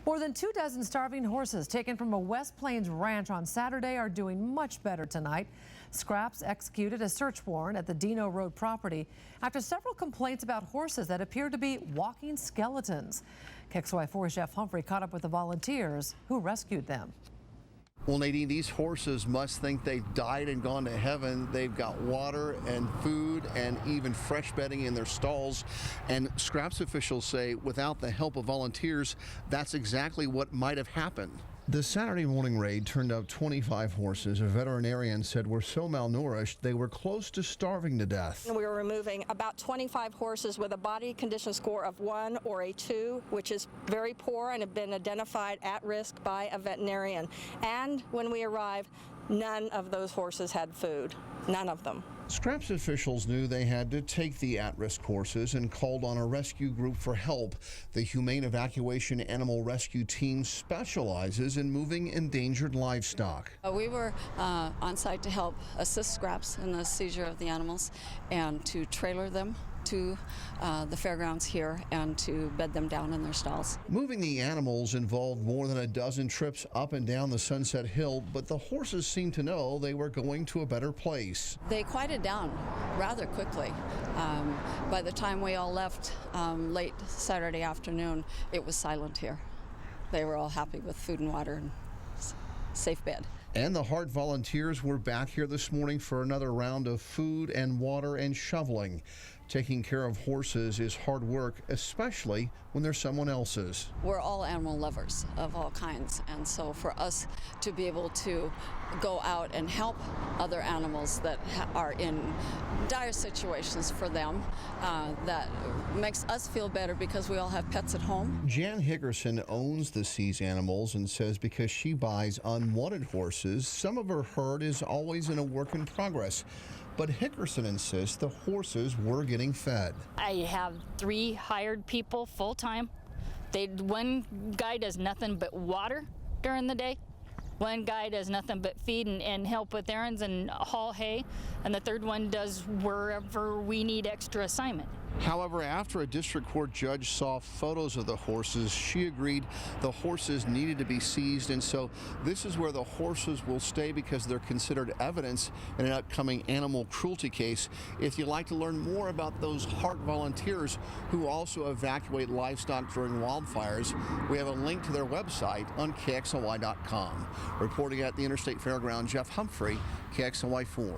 More than 24 starving horses taken from a West Plains ranch on Saturday are doing much better tonight. Scraps executed a search warrant at the Deno Road property after several complaints about horses that appeared to be walking skeletons. KXLY4 Chef Humphrey caught up with the volunteers who rescued them. Well, Nadine, these horses must think they've died and gone to heaven. They've got water and food and even fresh bedding in their stalls. And Scraps officials say without the help of volunteers, that's exactly what might have happened. The Saturday morning raid turned up 25 horses. A veterinarian said were so malnourished they were close to starving to death. We were removing about 25 horses with a body condition score of 1 or a 2, which is very poor and have been identified at risk by a veterinarian. And when we arrived, none of those horses had food. None of them. Scraps officials knew they had to take the at-risk horses and called on a rescue group for help. The Humane Evacuation Animal Rescue Team specializes in moving endangered livestock. We were on site to help assist Scraps in the seizure of the animals and to trailer them to the fairgrounds here and to bed them down in their stalls. Moving the animals involved more than a dozen trips up and down the Sunset Hill, but the horses seemed to know they were going to a better place. They quieted down rather quickly. By the time we all left late Saturday afternoon, it was silent here. They were all happy with food and water and safe bed. And the Heart volunteers were back here this morning for another round of food and water and shoveling. Taking care of horses is hard work, especially when they're someone else's. We're all animal lovers of all kinds, and so for us to be able to go out and help other animals that are in dire situations for them, that makes us feel better because we all have pets at home. Jan Hickerson owns the Seas Animals and says because she buys unwanted horses, some of her herd is always in a work in progress. But Hickerson insists the horses were getting fed. I have 3 hired people full-time. One guy does nothing but water during the day. One guy does nothing but feed and help with errands and haul hay, and the third one does wherever we need extra assignment. However, after a district court judge saw photos of the horses, she agreed the horses needed to be seized, and so this is where the horses will stay because they're considered evidence in an upcoming animal cruelty case. If you'd like to learn more about those Heart volunteers who also evacuate livestock during wildfires, we have a link to their website on KXLY.com. Reporting at the Interstate Fairground, Jeff Humphrey, KXLY4.